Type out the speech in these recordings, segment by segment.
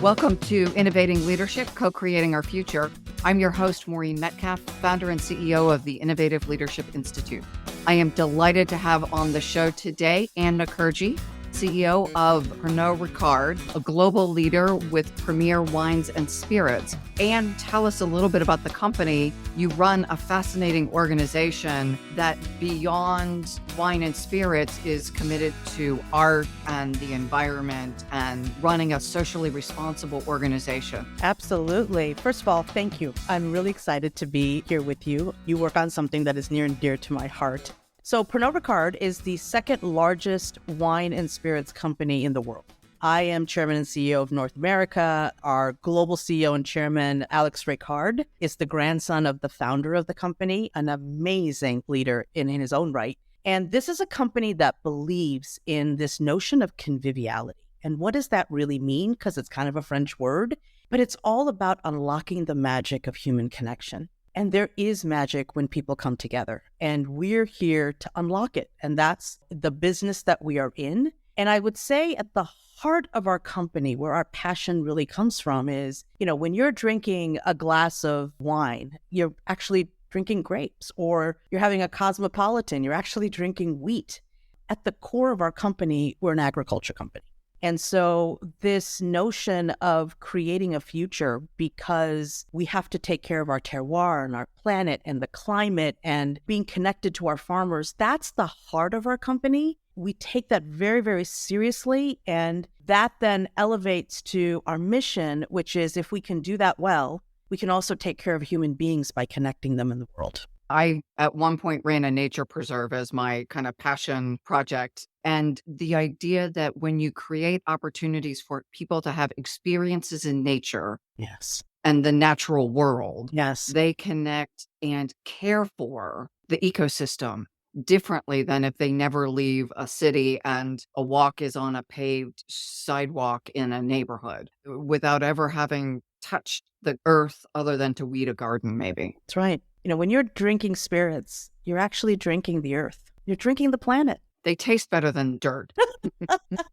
Welcome to Innovating Leadership, Co-Creating Our Future. I'm your host, Maureen Metcalf, founder and CEO of the Innovative Leadership Institute. I am delighted to have on the show today Anne Mukherjee, CEO of Pernod Ricard, a global leader with premier wines and spirits. Anne, tell us a little bit about the company. You run a fascinating organization that beyond wine and spirits is committed to art and the environment and running a socially responsible organization. Absolutely. First of all, thank you. I'm really excited to be here with you. You work on something that is near and dear to my heart. So Pernod Ricard is the second largest wine and spirits company in the world. I am chairman and CEO of North America. Our global CEO and chairman, Alex Ricard, is the grandson of the founder of the company, an amazing leader in his own right. And this is a company that believes in this notion of conviviality. And what does that really mean? Because it's kind of a French word, but it's all about unlocking the magic of human connection. And there is magic when people come together, and we're here to unlock it. And that's the business that we are in. And I would say at the heart of our company, where our passion really comes from is, when you're drinking a glass of wine, you're actually drinking grapes, or you're having a cosmopolitan, you're actually drinking wheat. At the core of our company, we're an agriculture company. And so this notion of creating a future, because we have to take care of our terroir and our planet and the climate and being connected to our farmers, that's the heart of our company. We take that very, very seriously. And that then elevates to our mission, which is if we can do that well, we can also take care of human beings by connecting them in the world. I, at one point, ran a nature preserve as my kind of passion project. And the idea that when you create opportunities for people to have experiences in nature Yes. and the natural world, Yes. they connect and care for the ecosystem differently than if they never leave a city and a walk is on a paved sidewalk in a neighborhood without ever having touched the earth other than to weed a garden, maybe. That's right. When you're drinking spirits, you're actually drinking the earth. You're drinking the planet. They taste better than dirt.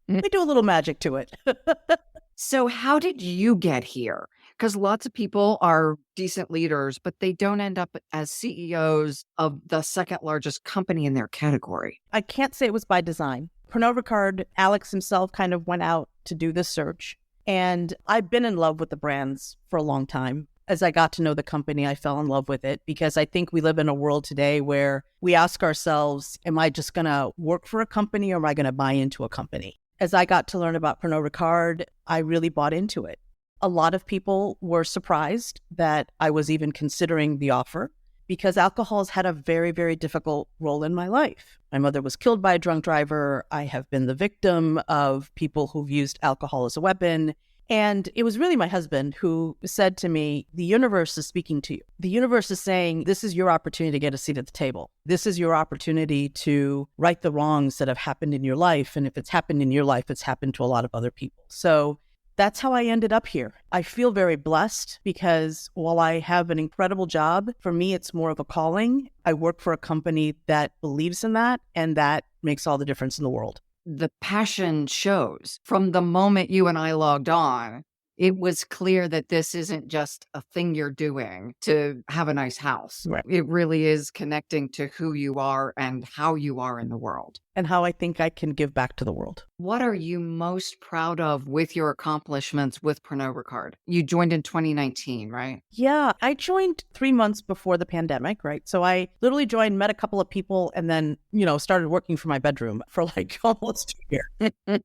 We do a little magic to it. So how did you get here? Because lots of people are decent leaders, but they don't end up as CEOs of the second largest company in their category. I can't say it was by design. Pernod Ricard, Alex himself kind of went out to do this search. And I've been in love with the brands for a long time. As I got to know the company, I fell in love with it because I think we live in a world today where we ask ourselves, am I just going to work for a company or am I going to buy into a company? As I got to learn about Pernod Ricard, I really bought into it. A lot of people were surprised that I was even considering the offer because alcohol has had a very, very difficult role in my life. My mother was killed by a drunk driver. I have been the victim of people who've used alcohol as a weapon. And it was really my husband who said to me, the universe is speaking to you. The universe is saying, this is your opportunity to get a seat at the table. This is your opportunity to right the wrongs that have happened in your life. And if it's happened in your life, it's happened to a lot of other people. So that's how I ended up here. I feel very blessed because while I have an incredible job, for me, it's more of a calling. I work for a company that believes in that, and that makes all the difference in the world. The passion shows. From the moment you and I logged on, it was clear that this isn't just a thing you're doing to have a nice house. Right. It really is connecting to who you are and how you are in the world. And how I think I can give back to the world. What are you most proud of with your accomplishments with Pernod Ricard? You joined in 2019, right? Yeah, I joined 3 months before the pandemic, right? So I literally joined, met a couple of people, and then, started working from my bedroom for almost 2 years.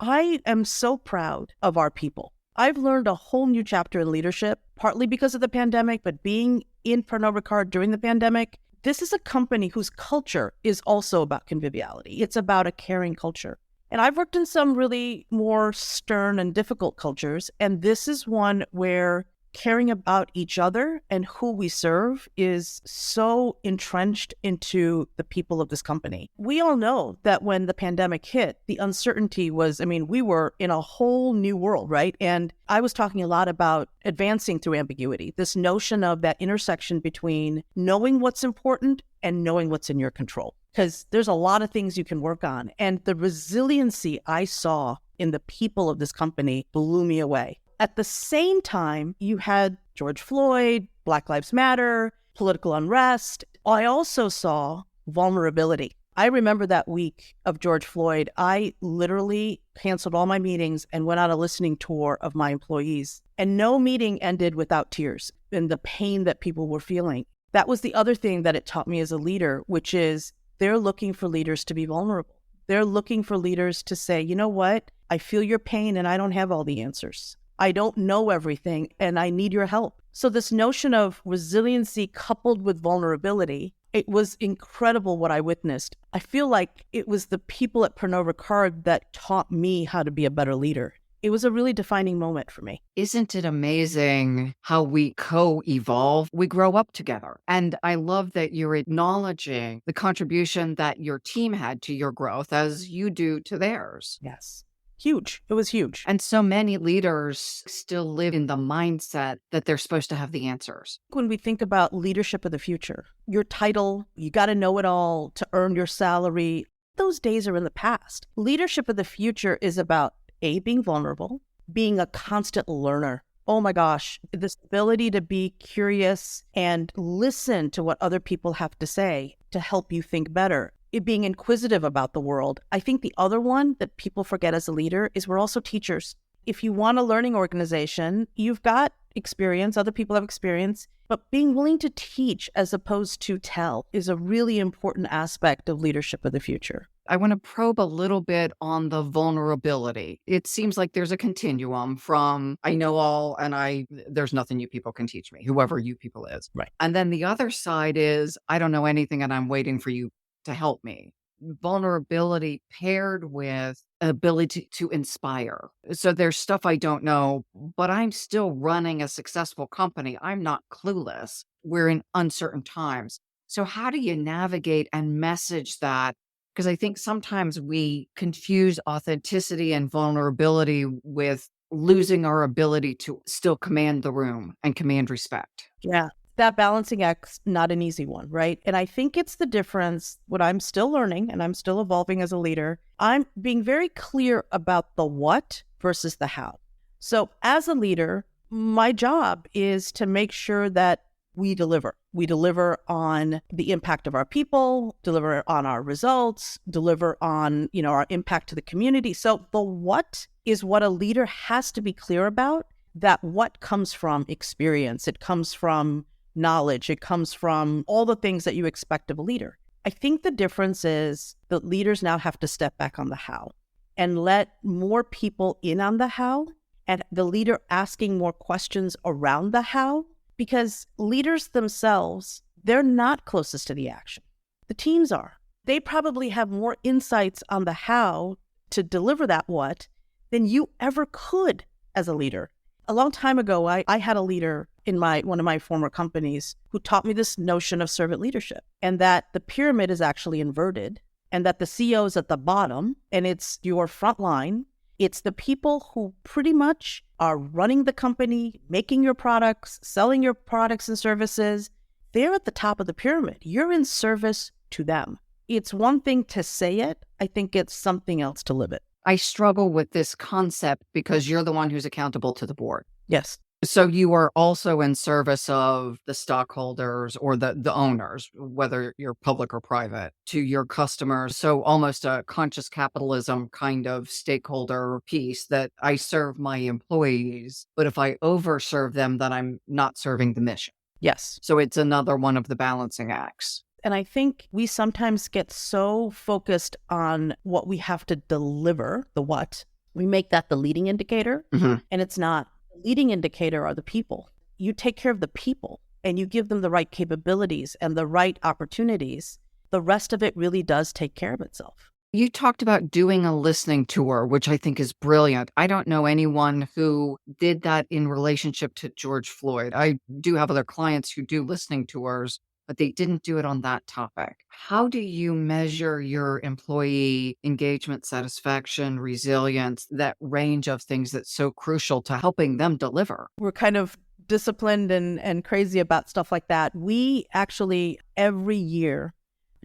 I am so proud of our people. I've learned a whole new chapter in leadership, partly because of the pandemic, but being in Pernod Ricard during the pandemic, this is a company whose culture is also about conviviality. It's about a caring culture. And I've worked in some really more stern and difficult cultures, and this is one where caring about each other and who we serve is so entrenched into the people of this company. We all know that when the pandemic hit, the uncertainty was, we were in a whole new world, right? And I was talking a lot about advancing through ambiguity, this notion of that intersection between knowing what's important and knowing what's in your control. Because there's a lot of things you can work on. And the resiliency I saw in the people of this company blew me away. at the same time, you had George Floyd, Black Lives Matter, political unrest. I also saw vulnerability. I remember that week of George Floyd, I literally canceled all my meetings and went on a listening tour of my employees. And no meeting ended without tears and the pain that people were feeling. That was the other thing that it taught me as a leader, which is they're looking for leaders to be vulnerable. They're looking for leaders to say, you know what? I feel your pain and I don't have all the answers. I don't know everything and I need your help. So this notion of resiliency coupled with vulnerability, it was incredible what I witnessed. I feel like it was the people at Pernod Ricard that taught me how to be a better leader. It was a really defining moment for me. Isn't it amazing how we co-evolve? We grow up together. And I love that you're acknowledging the contribution that your team had to your growth as you do to theirs. Yes. Huge. It was huge. And so many leaders still live in the mindset that they're supposed to have the answers. When we think about leadership of the future, your title, you got to know it all to earn your salary. Those days are in the past. Leadership of the future is about being vulnerable, being a constant learner. Oh my gosh, this ability to be curious and listen to what other people have to say to help you think better. It being inquisitive about the world. I think the other one that people forget as a leader is we're also teachers. If you want a learning organization, you've got experience, other people have experience, but being willing to teach as opposed to tell is a really important aspect of leadership of the future. I want to probe a little bit on the vulnerability. It seems like there's a continuum from I know all and there's nothing you people can teach me, whoever you people is. Right. And then the other side is I don't know anything and I'm waiting for you to help me. Vulnerability paired with ability to inspire. So there's stuff I don't know, but I'm still running a successful company. I'm not clueless. We're in uncertain times. So how do you navigate and message that? Because I think sometimes we confuse authenticity and vulnerability with losing our ability to still command the room and command respect. Yeah. That balancing act's not an easy one, right? And I think it's the difference, what I'm still learning and I'm still evolving as a leader. I'm being very clear about the what versus the how. So as a leader, my job is to make sure that we deliver. We deliver on the impact of our people, deliver on our results, deliver on, our impact to the community. So the what is what a leader has to be clear about. That what comes from experience. It comes from knowledge. It comes from all the things that you expect of a leader. I think the difference is that leaders now have to step back on the how and let more people in on the how, and the leader asking more questions around the how, because leaders themselves, they're not closest to the action. The teams are. They probably have more insights on the how to deliver that what than you ever could as a leader. A long time ago, I had a leader in one of my former companies who taught me this notion of servant leadership, and that the pyramid is actually inverted, and that the CEO is at the bottom, and it's your front line. It's the people who pretty much are running the company, making your products, selling your products and services. They're at the top of the pyramid. You're in service to them. It's one thing to say it. I think it's something else to live it. I struggle with this concept because you're the one who's accountable to the board. Yes. So you are also in service of the stockholders or the owners, whether you're public or private, to your customers. So almost a conscious capitalism kind of stakeholder piece that I serve my employees, but if I overserve them, then I'm not serving the mission. Yes. So it's another one of the balancing acts. And I think we sometimes get so focused on what we have to deliver, the what. We make that the leading indicator, and it's not. The leading indicator are the people. You take care of the people and you give them the right capabilities and the right opportunities. The rest of it really does take care of itself. You talked about doing a listening tour, which I think is brilliant. I don't know anyone who did that in relationship to George Floyd. I do have other clients who do listening tours, but they didn't do it on that topic. How do you measure your employee engagement, satisfaction, resilience, that range of things that's so crucial to helping them deliver? We're kind of disciplined and crazy about stuff like that. We actually every year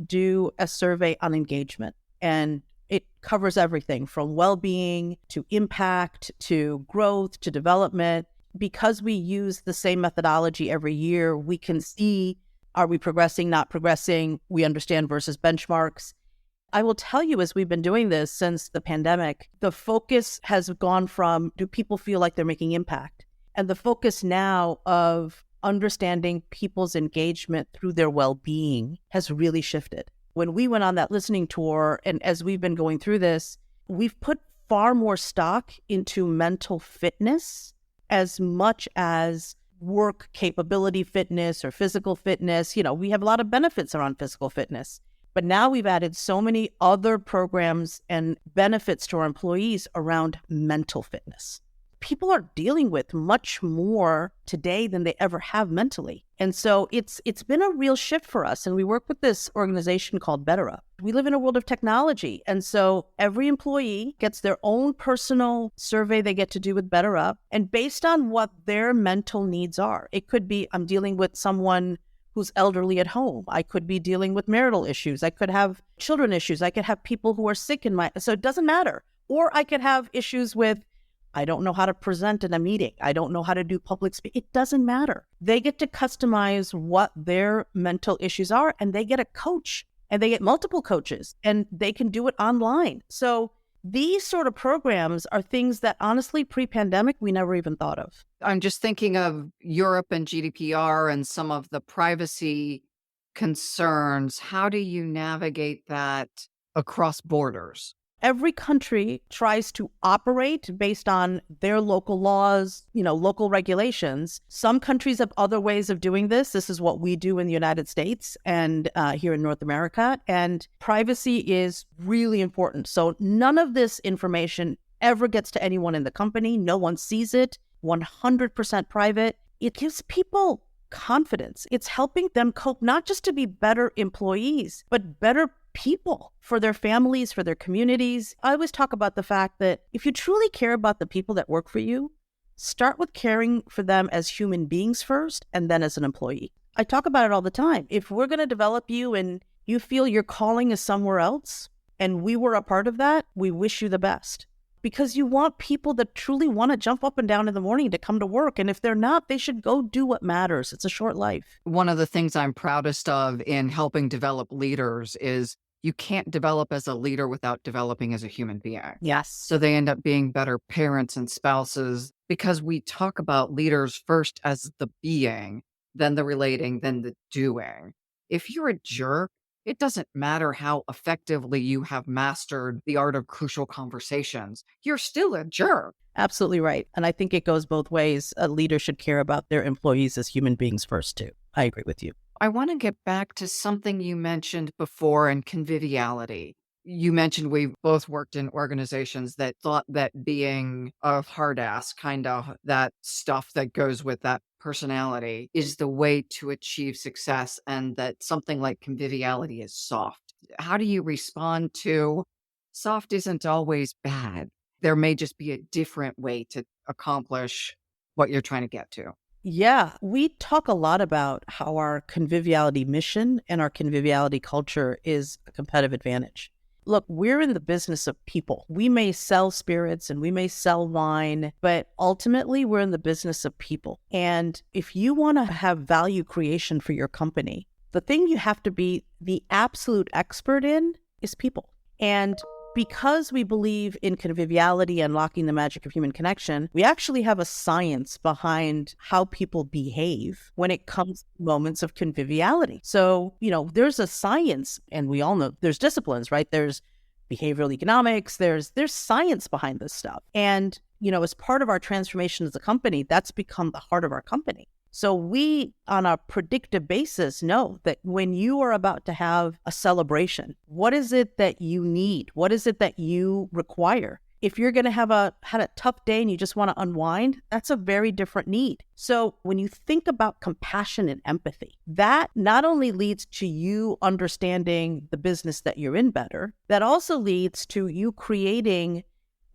do a survey on engagement. And It covers everything from well-being to impact to growth to development. Because we use the same methodology every year, we can see, are we progressing, not progressing? We understand versus benchmarks. I will tell you, as we've been doing this since the pandemic, the focus has gone from, do people feel like they're making impact? And the focus now of understanding people's engagement through their well-being has really shifted. When we went on that listening tour, and as we've been going through this, we've put far more stock into mental fitness as much as work capability fitness or physical fitness. We have a lot of benefits around physical fitness, but now we've added so many other programs and benefits to our employees around mental fitness. People are dealing with much more today than they ever have mentally. And so it's been a real shift for us. And we work with this organization called BetterUp. We live in a world of technology. And so every employee gets their own personal survey they get to do with BetterUp. And based on what their mental needs are, it could be, I'm dealing with someone who's elderly at home. I could be dealing with marital issues. I could have children issues. I could have people who are sick so it doesn't matter. Or I could have issues with, I don't know how to present in a meeting. I don't know how to do public speaking. It doesn't matter. They get to customize what their mental issues are, and they get a coach, and they get multiple coaches, and they can do it online. So these sort of programs are things that honestly, pre-pandemic, we never even thought of. I'm just thinking of Europe and GDPR and some of the privacy concerns. How do you navigate that across borders? Every country tries to operate based on their local laws, local regulations. Some countries have other ways of doing this. This is what we do in the United States and here in North America. And privacy is really important. So none of this information ever gets to anyone in the company. No one sees it. 100% private. It gives people confidence. It's helping them cope, not just to be better employees, but better people for their families, for their communities. I always talk about the fact that if you truly care about the people that work for you, start with caring for them as human beings first, and then as an employee. I talk about it all the time. If we're going to develop you and you feel your calling is somewhere else, and we were a part of that, we wish you the best. Because you want people that truly want to jump up and down in the morning to come to work. And if they're not, they should go do what matters. It's a short life. One of the things I'm proudest of in helping develop leaders is you can't develop as a leader without developing as a human being. Yes. So they end up being better parents and spouses because we talk about leaders first as the being, then the relating, then the doing. If you're a jerk, it doesn't matter how effectively you have mastered the art of crucial conversations. You're still a jerk. Absolutely right. And I think it goes both ways. A leader should care about their employees as human beings first, too. I agree with you. I want to get back to something you mentioned before in conviviality. You mentioned we've both worked in organizations that thought that being a hard ass, kind of that stuff that goes with that personality, is the way to achieve success, and that something like conviviality is soft. How do you respond to soft isn't always bad? There may just be a different way to accomplish what you're trying to get to. Yeah, we talk a lot about how our conviviality mission and our conviviality culture is a competitive advantage. Look, we're in the business of people. We may sell spirits and we may sell wine, but ultimately we're in the business of people. And if you want to have value creation for your company, the thing you have to be the absolute expert in is people. And because we believe in conviviality and unlocking the magic of human connection, we actually have a science behind how people behave when it comes to moments of conviviality. So, there's a science, and we all know there's disciplines, right? There's behavioral economics, there's science behind this stuff. And, as part of our transformation as a company, that's become the heart of our company. So we, on a predictive basis, know that when you are about to have a celebration, what is it that you need? What is it that you require? If you're going to had a tough day and you just want to unwind, that's a very different need. So when you think about compassion and empathy, that not only leads to you understanding the business that you're in better, that also leads to you creating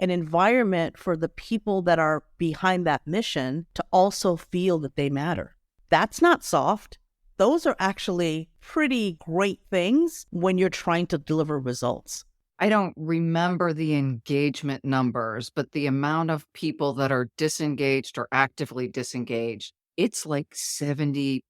an environment for the people that are behind that mission to also feel that they matter. That's not soft. Those are actually pretty great things when you're trying to deliver results. I don't remember the engagement numbers, but the amount of people that are disengaged or actively disengaged, it's like 70+%,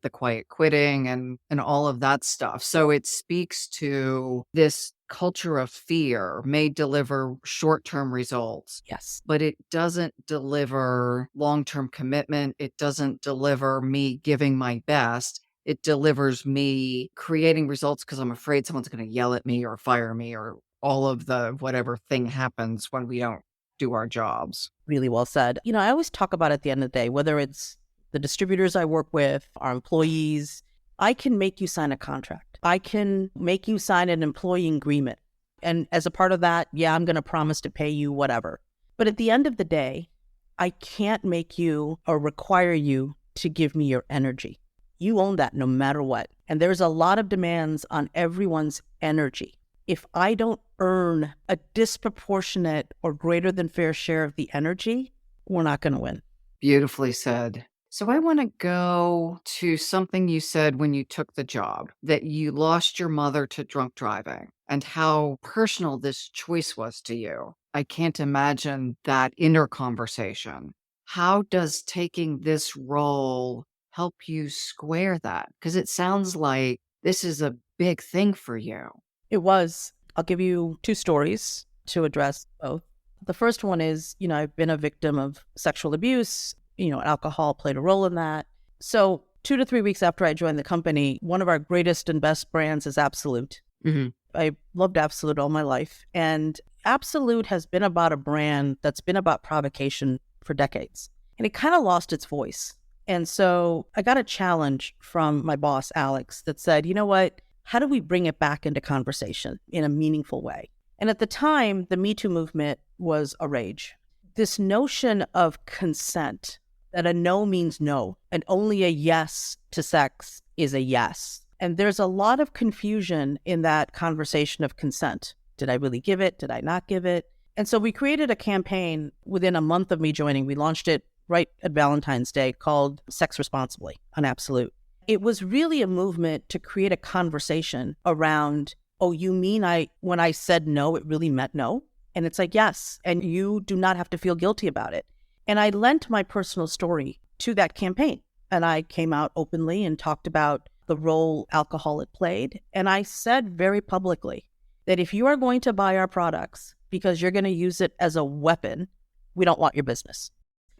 the quiet quitting and all of that stuff. So it speaks to this culture of fear may deliver short-term results, Yes. but it doesn't deliver long-term commitment. It doesn't deliver me giving my best. It delivers me creating results because I'm afraid someone's going to yell at me or fire me or all of the whatever thing happens when we don't do our jobs. Really well said. I always talk about at the end of the day, whether it's the distributors I work with, our employees, I can make you sign a contract. I can make you sign an employee agreement. And as a part of that, yeah, I'm going to promise to pay you whatever. But at the end of the day, I can't make you or require you to give me your energy. You own that no matter what. And there's a lot of demands on everyone's energy. If I don't earn a disproportionate or greater than fair share of the energy, we're not going to win. Beautifully said. So I want to go to something you said when you took the job, that you lost your mother to drunk driving and how personal this choice was to you. I can't imagine that inner conversation. How does taking this role help you square that? Because it sounds like this is a big thing for you. It was. I'll give you two stories to address both. The first one is, I've been a victim of sexual abuse. Alcohol played a role in that. So 2 to 3 weeks after I joined the company, one of our greatest and best brands is Absolute. Mm-hmm. I loved Absolute all my life. And Absolute has been about a brand that's been about provocation for decades. And it kind of lost its voice. And so I got a challenge from my boss, Alex, that said, you know what? How do we bring it back into conversation in a meaningful way? And at the time, the Me Too movement was a rage. This notion of consent, that a no means no, and only a yes to sex is a yes. And there's a lot of confusion in that conversation of consent. Did I really give it? Did I not give it? And so we created a campaign within a month of me joining. We launched it right at Valentine's Day called Sex Responsibly on Absolute. It was really a movement to create a conversation around, oh, you mean when I said no, it really meant no? And it's like, yes, and you do not have to feel guilty about it. And I lent my personal story to that campaign. And I came out openly and talked about the role alcohol had played. And I said very publicly that if you are going to buy our products because you're going to use it as a weapon, we don't want your business.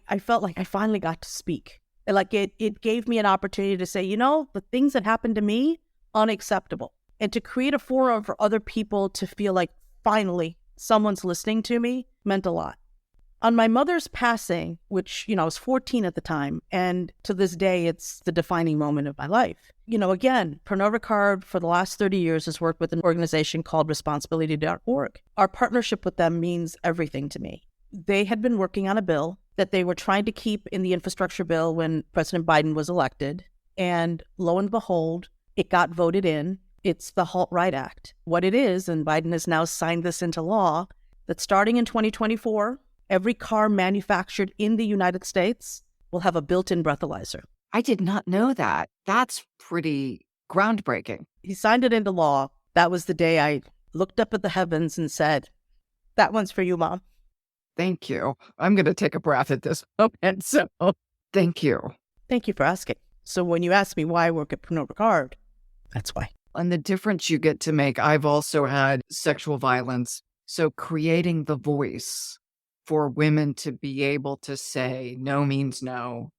I felt like I finally got to speak. Like it gave me an opportunity to say, the things that happened to me, unacceptable. And to create a forum for other people to feel like finally someone's listening to me meant a lot. On my mother's passing, which, I was 14 at the time, and to this day, it's the defining moment of my life. Again, Pernod Ricard for the last 30 years has worked with an organization called responsibility.org. Our partnership with them means everything to me. They had been working on a bill that they were trying to keep in the infrastructure bill when President Biden was elected. And lo and behold, it got voted in. It's the Halt Right Act. What it is, and Biden has now signed this into law, that starting in 2024, every car manufactured in the United States will have a built-in breathalyzer. I did not know that. That's pretty groundbreaking. He signed it into law. That was the day I looked up at the heavens and said, that one's for you, Mom. Thank you. I'm going to take a breath at this moment. So thank you. Thank you for asking. So when you ask me why I work at Pernod Ricard, that's why. And the difference you get to make, I've also had sexual violence. So creating the voice for women to be able to say no means no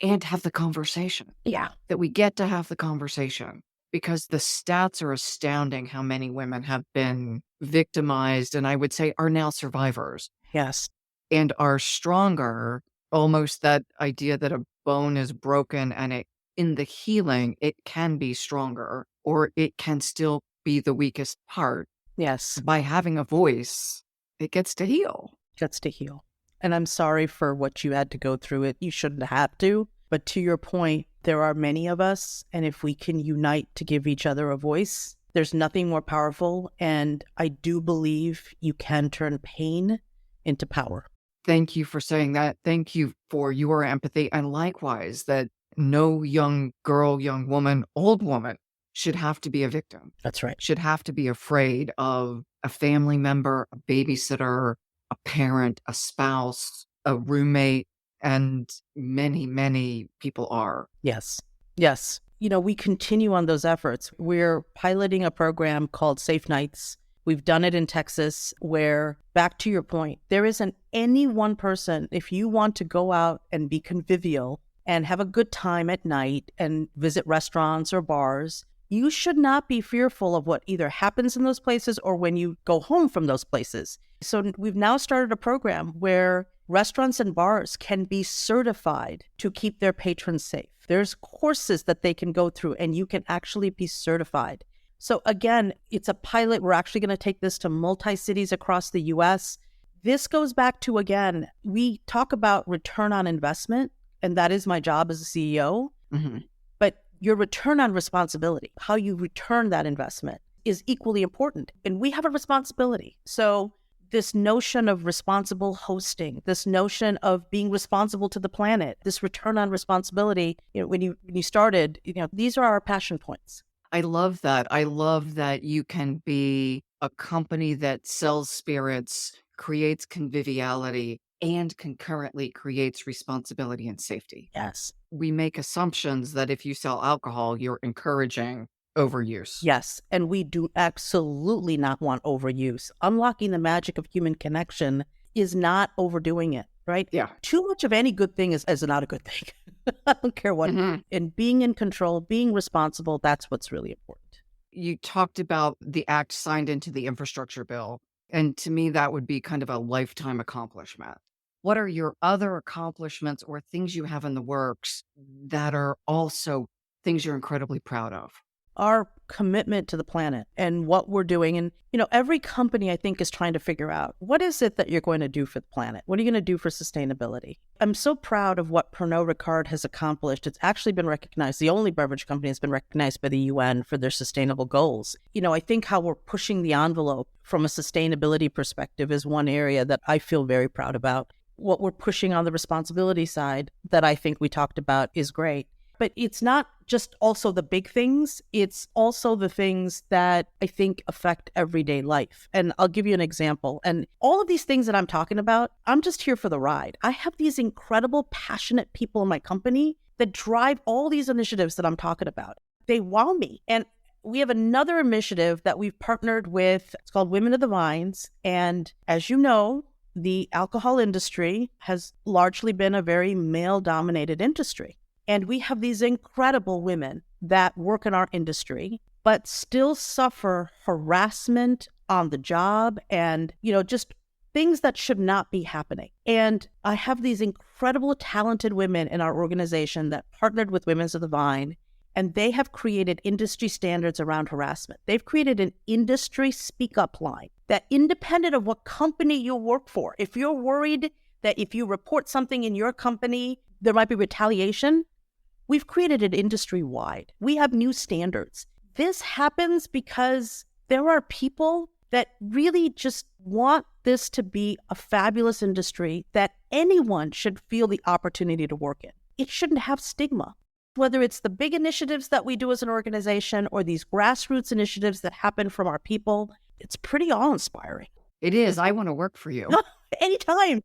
and have the conversation. Yeah. That we get to have the conversation, because the stats are astounding how many women have been victimized and I would say are now survivors. Yes. And are stronger, almost that idea that a bone is broken and in the healing, it can be stronger or it can still be the weakest part. Yes. By having a voice, it gets to heal. Gets to heal. And I'm sorry for what you had to go through it. You shouldn't have to. But to your point, there are many of us. And if we can unite to give each other a voice, there's nothing more powerful. And I do believe you can turn pain into power. Thank you for saying that. Thank you for your empathy. And likewise, that no young girl, young woman, old woman should have to be a victim, That's right. should have to be afraid of a family member, a babysitter, a parent, a spouse, a roommate, and many, many people are. Yes. Yes. We continue on those efforts. We're piloting a program called Safe Nights. We've done it in Texas where, back to your point, there isn't any one person, if you want to go out and be convivial and have a good time at night and visit restaurants or bars, you should not be fearful of what either happens in those places or when you go home from those places. So we've now started a program where restaurants and bars can be certified to keep their patrons safe. There's courses that they can go through and you can actually be certified. So again, it's a pilot. We're actually going to take this to multi-cities across the US. This goes back to, again, we talk about return on investment, and that is my job as a CEO. Mm-hmm. But your return on responsibility, how you return that investment, is equally important. And we have a responsibility. So this notion of responsible hosting, this notion of being responsible to the planet, this return on responsibility, when you started, these are our passion points. I love that. I love that you can be a company that sells spirits, creates conviviality, and concurrently creates responsibility and safety. Yes. We make assumptions that if you sell alcohol, you're encouraging overuse. Yes. And we do absolutely not want overuse. Unlocking the magic of human connection is not overdoing it, right? Yeah. Too much of any good thing is not a good thing. I don't care what. Mm-hmm. And being in control, being responsible, that's what's really important. You talked about the act signed into the infrastructure bill. And to me, that would be kind of a lifetime accomplishment. What are your other accomplishments or things you have in the works that are also things you're incredibly proud of? Our commitment to the planet and what we're doing. And, every company, I think, is trying to figure out, what is it that you're going to do for the planet? What are you going to do for sustainability? I'm so proud of what Pernod Ricard has accomplished. It's actually been recognized. The only beverage company has been recognized by the UN for their sustainable goals. I think how we're pushing the envelope from a sustainability perspective is one area that I feel very proud about. What we're pushing on the responsibility side that I think we talked about is great. But it's not just also the big things. It's also the things that I think affect everyday life. And I'll give you an example. And all of these things that I'm talking about, I'm just here for the ride. I have these incredible, passionate people in my company that drive all these initiatives that I'm talking about. They wow me. And we have another initiative that we've partnered with. It's called Women of the Vines. And as you know, the alcohol industry has largely been a very male-dominated industry. And we have these incredible women that work in our industry, but still suffer harassment on the job and, just things that should not be happening. And I have these incredible, talented women in our organization that partnered with Women of the Vine, and they have created industry standards around harassment. They've created an industry speak-up line that, independent of what company you work for, if you're worried that if you report something in your company, there might be retaliation, we've created it industry-wide. We have new standards. This happens because there are people that really just want this to be a fabulous industry that anyone should feel the opportunity to work in. It shouldn't have stigma. Whether it's the big initiatives that we do as an organization or these grassroots initiatives that happen from our people, it's pretty awe-inspiring. It is. I want to work for you. Anytime.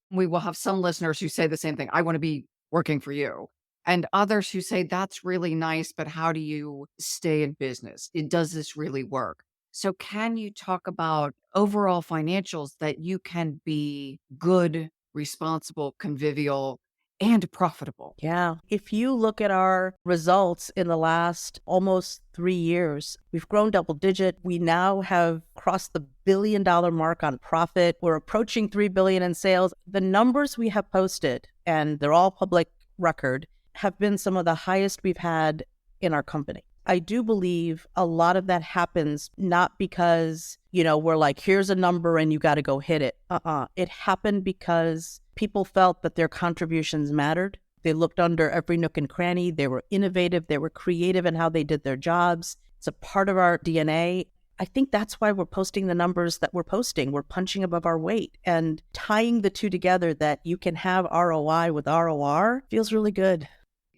We will have some listeners who say the same thing. I want to be working for you. And others who say, that's really nice, but how do you stay in business? Does this really work? So can you talk about overall financials that you can be good, responsible, convivial, and profitable? Yeah. If you look at our results in the last almost 3 years, we've grown double digit. We now have crossed the $1 billion mark on profit. We're approaching $3 billion in sales. The numbers we have posted, and they're all public record, have been some of the highest we've had in our company. I do believe a lot of that happens not because, we're like, here's a number and you got to go hit it. It happened because people felt that their contributions mattered. They looked under every nook and cranny. They were innovative. They were creative in how they did their jobs. It's a part of our DNA. I think that's why we're posting the numbers that we're posting. We're punching above our weight, and tying the two together, that you can have ROI with ROR, feels really good.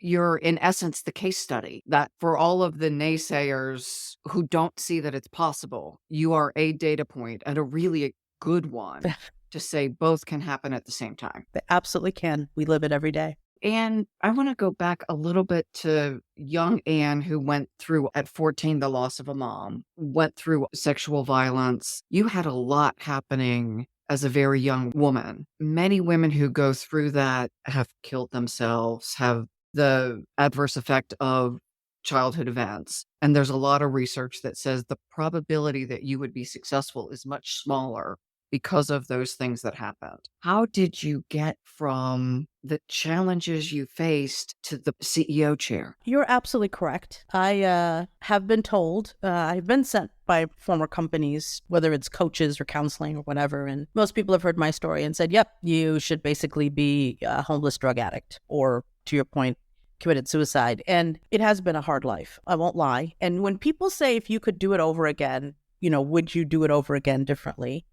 you're in essence the case study that for all of the naysayers who don't see that it's possible, you are a data point and a really good one to say both can happen at the same time. They absolutely can. We live it every day. And I want to go back a little bit to young Anne, who went through at 14 the loss of a mom, went through sexual violence. You had a lot happening as a very young woman. Many women who go through that have killed themselves, have the adverse effect of childhood events. And there's a lot of research that says the probability that you would be successful is much smaller because of those things that happened. How did you get from the challenges you faced to the CEO chair? You're absolutely correct. I have been told, I've been sent by former companies, whether it's coaches or counseling or whatever, and most people have heard my story and said, yep, you should basically be a homeless drug addict or, to your point, committed suicide. And it has been a hard life. I won't lie. And when people say, if you could do it over again, would you do it over again differently?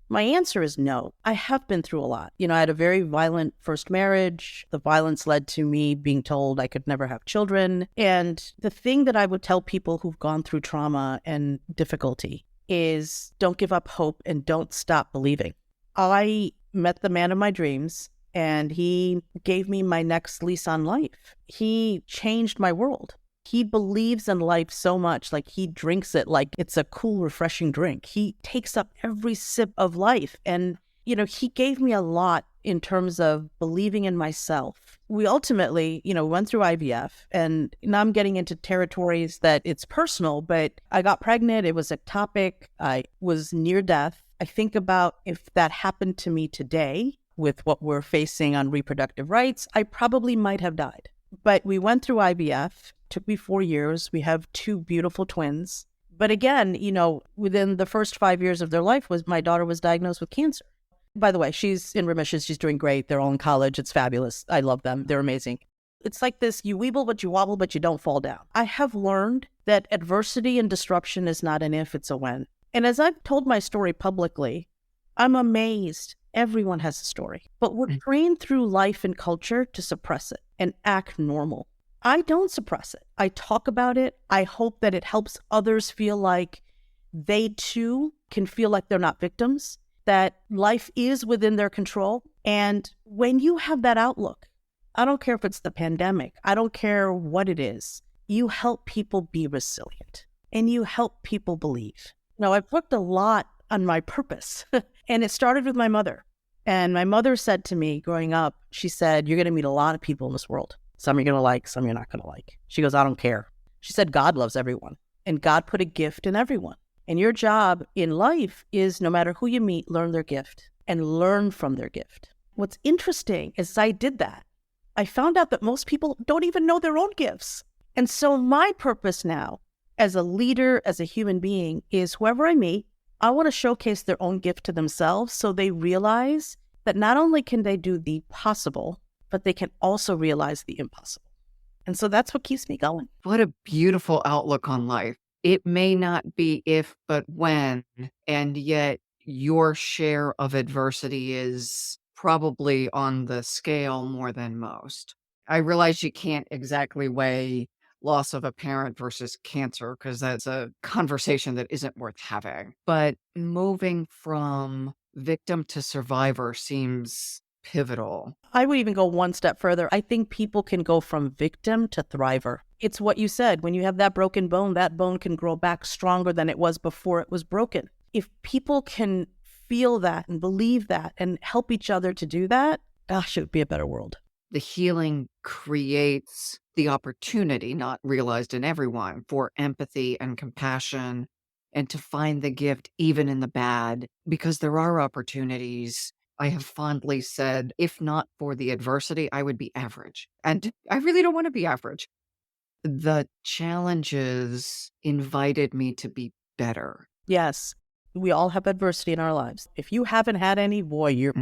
My answer is no. I have been through a lot. I had a very violent first marriage. The violence led to me being told I could never have children. And the thing that I would tell people who've gone through trauma and difficulty is don't give up hope and don't stop believing. I met the man of my dreams, and he gave me my next lease on life. He changed my world. He believes in life so much, like he drinks it like it's a cool, refreshing drink. He takes up every sip of life. And, he gave me a lot in terms of believing in myself. We ultimately, went through IVF, and now I'm getting into territories that it's personal, but I got pregnant. It was ectopic. I was near death. I think about if that happened to me today with what we're facing on reproductive rights, I probably might have died. But we went through IVF. Took me 4 years. We have 2 beautiful twins. But again, within the first 5 years of their life, my daughter was diagnosed with cancer. By the way, she's in remission. She's doing great. They're all in college. It's fabulous. I love them. They're amazing. It's like this, you weeble, but you wobble, but you don't fall down. I have learned that adversity and disruption is not an if, it's a when. And as I've told my story publicly, I'm amazed. Everyone has a story. But we're trained through life and culture to suppress it and act normal. I don't suppress it. I talk about it. I hope that it helps others feel like they too can feel like they're not victims, that life is within their control. And when you have that outlook, I don't care if it's the pandemic, I don't care what it is, you help people be resilient and you help people believe. Now, I've worked a lot on my purpose and it started with my mother. And my mother said to me growing up, she said, you're going to meet a lot of people in this world. Some you're going to like, some you're not going to like. She goes, I don't care. She said, God loves everyone and God put a gift in everyone. And your job in life is no matter who you meet, learn their gift and learn from their gift. What's interesting is I did that. I found out that most people don't even know their own gifts. And so my purpose now as a leader, as a human being, is whoever I meet, I want to showcase their own gift to themselves so they realize that not only can they do the possible, but they can also realize the impossible. And so that's what keeps me going. What a beautiful outlook on life. It may not be if, but when, and yet your share of adversity is probably on the scale more than most. I realize you can't exactly weigh loss of a parent versus cancer because that's a conversation that isn't worth having. But moving from victim to survivor seems pivotal. I would even go one step further. I think people can go from victim to thriver. It's what you said. When you have that broken bone, that bone can grow back stronger than it was before it was broken. If people can feel that and believe that and help each other to do that, gosh, it would be a better world. The healing creates the opportunity, not realized in everyone, for empathy and compassion and to find the gift even in the bad, because there are opportunities. I have fondly said, if not for the adversity, I would be average. And I really don't want to be average. The challenges invited me to be better. Yes, we all have adversity in our lives. If you haven't had any, boy, you're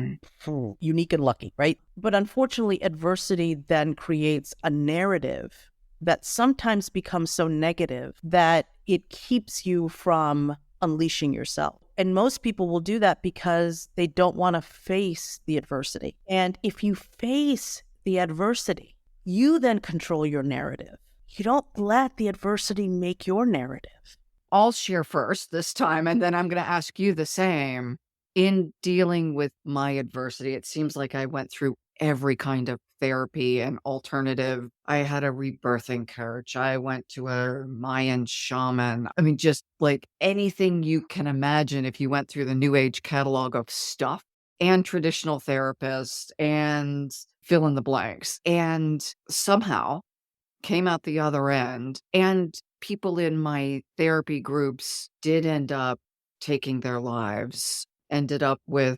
unique and lucky, right? But unfortunately, adversity then creates a narrative that sometimes becomes so negative that it keeps you from unleashing yourself. And most people will do that because they don't want to face the adversity. And if you face the adversity, You then control your narrative. You don't let the adversity make your narrative. I'll share first this time, and then I'm going to ask you the same. In dealing with my adversity, it seems like I went through every kind of therapy and alternative. I had a rebirthing coach. I went to a Mayan shaman. I mean, just like anything you can imagine if you went through the New Age catalog of stuff, and traditional therapists and fill in the blanks. And somehow came out the other end. And people in my therapy groups did end up taking their lives, ended up with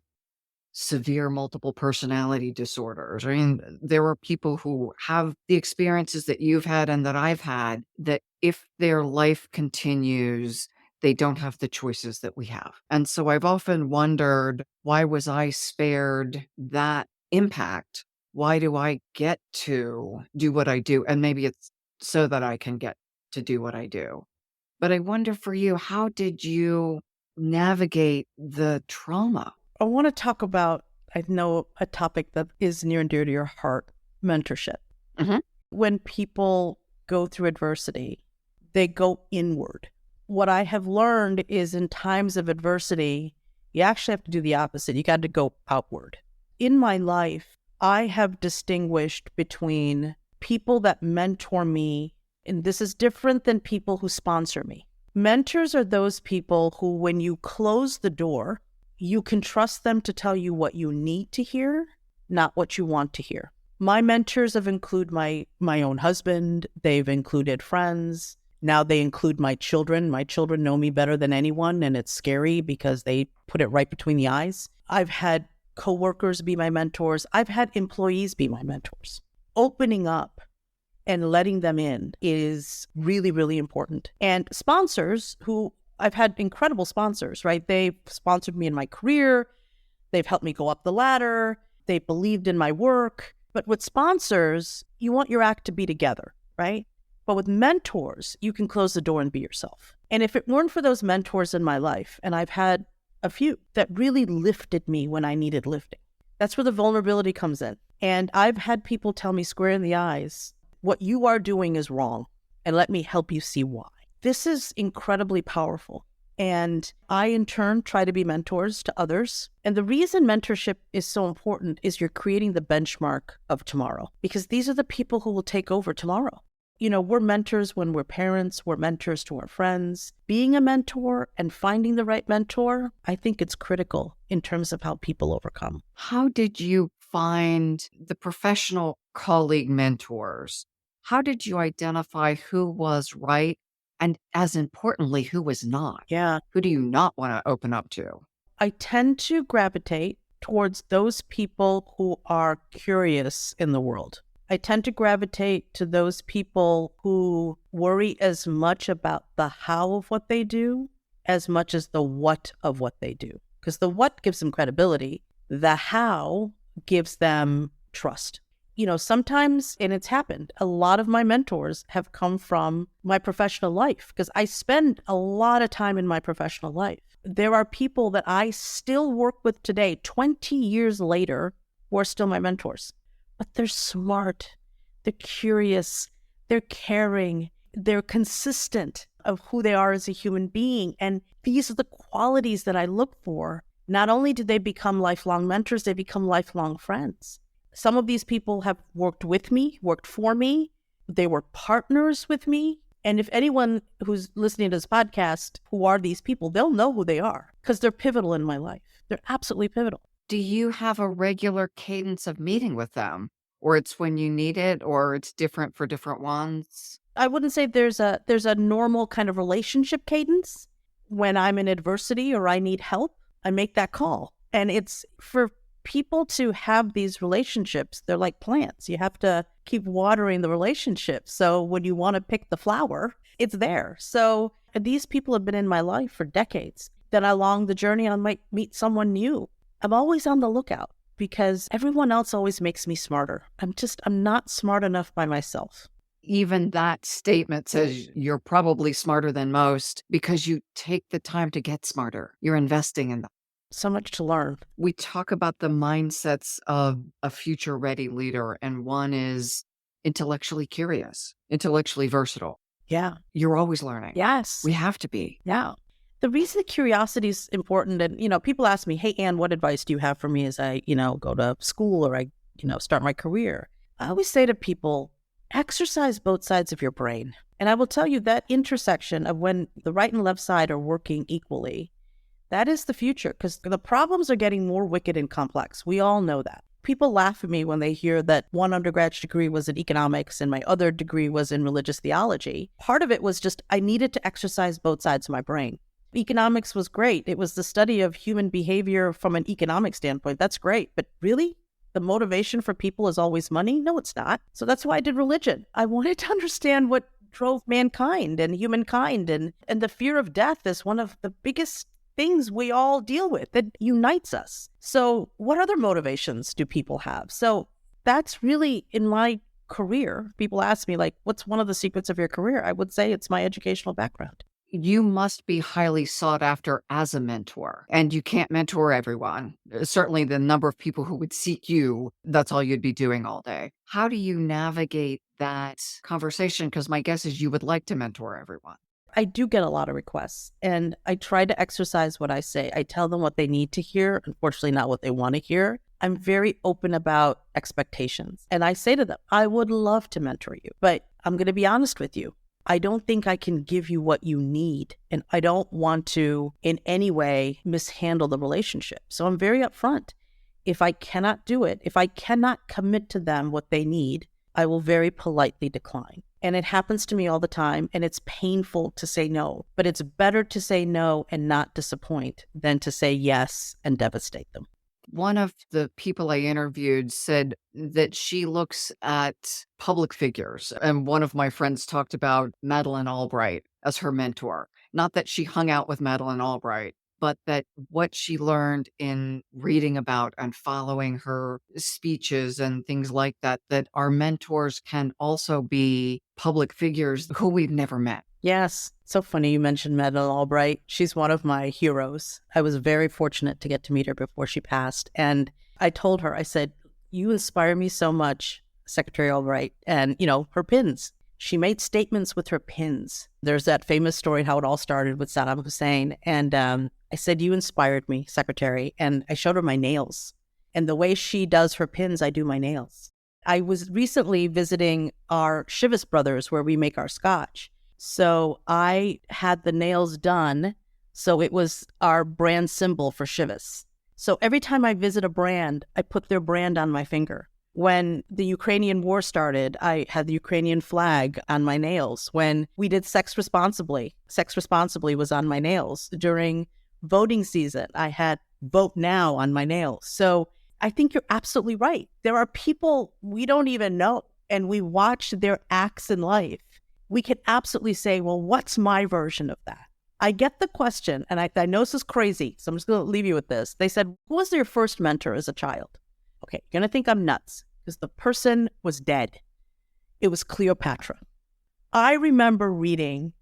severe multiple personality disorders. I mean, there were people who have the experiences that you've had and that I've had, that if their life continues, they don't have the choices that we have. And so I've often wondered, why was I spared that impact? Why do I get to do what I do? And maybe it's so that I can get to do what I do. But I wonder for you, how did you navigate the trauma? I want to talk about, I know, a topic that is near and dear to your heart, mentorship. Mhm. When people go through adversity, they go inward. What I have learned is in times of adversity, you actually have to do the opposite. You got to go outward. In my life, I have distinguished between people that mentor me, and this is different than people who sponsor me. Mentors are those people who, when you close the door, you can trust them to tell you what you need to hear, not what you want to hear. My mentors have included my own husband. They've included friends. Now they include my children. My children know me better than anyone, and it's scary because they put it right between the eyes. I've had coworkers be my mentors. I've had employees be my mentors. Opening up and letting them in is really, really important. And sponsors, who I've had incredible sponsors, right? They've sponsored me in my career. They've helped me go up the ladder. They believed in my work. But with sponsors, you want your act to be together, right? But with mentors, you can close the door and be yourself. And if it weren't for those mentors in my life, and I've had a few that really lifted me when I needed lifting, that's where the vulnerability comes in. And I've had people tell me square in the eyes, what you are doing is wrong, and let me help you see why. This is incredibly powerful. And I, in turn, try to be mentors to others. And the reason mentorship is so important is you're creating the benchmark of tomorrow, because these are the people who will take over tomorrow. You know, we're mentors when we're parents, we're mentors to our friends. Being a mentor and finding the right mentor, I think it's critical in terms of how people overcome. How did you find the professional colleague mentors? How did you identify who was right? And as importantly, who was not? Yeah. Who do you not want to open up to? I tend to gravitate towards those people who are curious in the world. I tend to gravitate to those people who worry as much about the how of what they do as much as the what of what they do. Because the what gives them credibility, the how gives them trust. You know, sometimes, and it's happened, a lot of my mentors have come from my professional life because I spend a lot of time in my professional life. There are people that I still work with today, 20 years later, who are still my mentors. But they're smart, they're curious, they're caring, they're consistent of who they are as a human being. And these are the qualities that I look for. Not only do they become lifelong mentors, they become lifelong friends. Some of these people have worked with me, worked for me. They were partners with me. And if anyone who's listening to this podcast, who are these people, they'll know who they are because they're pivotal in my life. They're absolutely pivotal. Do you have a regular cadence of meeting with them? Or it's when you need it, or it's different for different ones? I wouldn't say there's a normal kind of relationship cadence. When I'm in adversity or I need help, I make that call. And it's for people to have these relationships. They're like plants. You have to keep watering the relationship. So when you want to pick the flower, it's there. So these people have been in my life for decades. Then along the journey, I might meet someone new. I'm always on the lookout because everyone else always makes me smarter. I'm not smart enough by myself. Even that statement says you're probably smarter than most because you take the time to get smarter. You're investing in them. So much to learn. We talk about the mindsets of a future-ready leader, and one is intellectually curious, intellectually versatile. Yeah. You're always learning. Yes. We have to be. Yeah. The reason curiosity is important, and, people ask me, hey, Anne, what advice do you have for me as I, go to school or I, start my career? I always say to people, exercise both sides of your brain. And I will tell you that intersection of when the right and left side are working equally, that is the future, because the problems are getting more wicked and complex. We all know that. People laugh at me when they hear that one undergraduate degree was in economics and my other degree was in religious theology. Part of it was just I needed to exercise both sides of my brain. Economics was great. It was the study of human behavior from an economic standpoint. That's great. But really, the motivation for people is always money? No, it's not. So that's why I did religion. I wanted to understand what drove mankind and humankind. And the fear of death is one of the biggest things we all deal with that unites us. So what other motivations do people have? So that's really in my career. People ask me, what's one of the secrets of your career? I would say it's my educational background. You must be highly sought after as a mentor, and you can't mentor everyone. Certainly the number of people who would seek you, that's all you'd be doing all day. How do you navigate that conversation? Because my guess is you would like to mentor everyone. I do get a lot of requests, and I try to exercise what I say. I tell them what they need to hear, unfortunately not what they want to hear. I'm very open about expectations. And I say to them, I would love to mentor you, but I'm going to be honest with you. I don't think I can give you what you need, and I don't want to in any way mishandle the relationship. So I'm very upfront. If I cannot do it, if I cannot commit to them what they need, I will very politely decline. And it happens to me all the time, and it's painful to say no. But it's better to say no and not disappoint than to say yes and devastate them. One of the people I interviewed said that she looks at public figures. And one of my friends talked about Madeleine Albright as her mentor. Not that she hung out with Madeleine Albright, but that what she learned in reading about and following her speeches and things like that, that our mentors can also be public figures who we've never met. Yes. So funny you mentioned Madeleine Albright. She's one of my heroes. I was very fortunate to get to meet her before she passed. And I told her, I said, you inspire me so much, Secretary Albright. And, her pins. She made statements with her pins. There's that famous story how it all started with Saddam Hussein. And I said, you inspired me, Secretary. And I showed her my nails. And the way she does her pins, I do my nails. I was recently visiting our Chivas brothers where we make our scotch. So I had the nails done. So it was our brand symbol for Chivas. So every time I visit a brand, I put their brand on my finger. When the Ukrainian war started, I had the Ukrainian flag on my nails. When we did Sex Responsibly was on my nails. During voting season, I had Vote Now on my nails. So I think you're absolutely right. There are people we don't even know, and we watch their acts in life. We can absolutely say, well, what's my version of that? I get the question, and I know this is crazy, so I'm just going to leave you with this. They said, who was your first mentor as a child? Okay, you're going to think I'm nuts because the person was dead. It was Cleopatra. I remember reading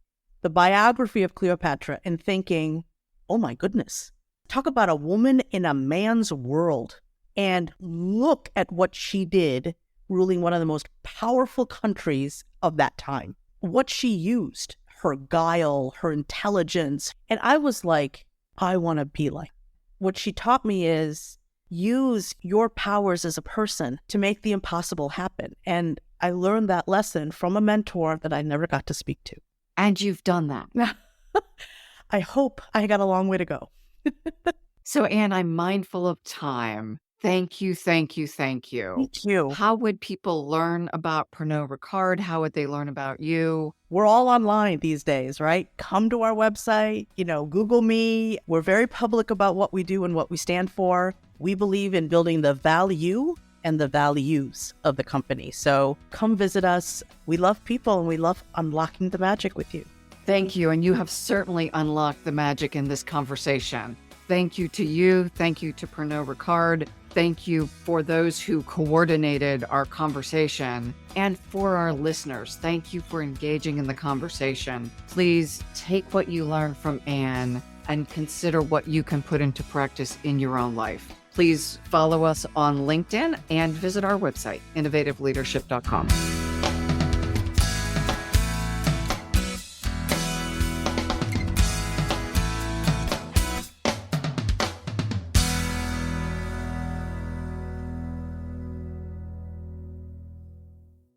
the biography of Cleopatra and thinking, oh my goodness, talk about a woman in a man's world. And look at what she did ruling one of the most powerful countries of that time. What she used, her guile, her intelligence. And I was like, I want to be like. What she taught me is use your powers as a person to make the impossible happen. And I learned that lesson from a mentor that I never got to speak to. And you've done that. I hope. I got a long way to go. So, Anne, I'm mindful of time. Thank you, thank you, thank you. Thank you. How would people learn about Pernod Ricard? How would they learn about you? We're all online these days, right? Come to our website, Google me. We're very public about what we do and what we stand for. We believe in building the value and the values of the company. So come visit us. We love people and we love unlocking the magic with you. Thank you. And you have certainly unlocked the magic in this conversation. Thank you to you. Thank you to Pernod Ricard. Thank you for those who coordinated our conversation. And for our listeners, thank you for engaging in the conversation. Please take what you learned from Anne and consider what you can put into practice in your own life. Please follow us on LinkedIn and visit our website, innovativeleadership.com.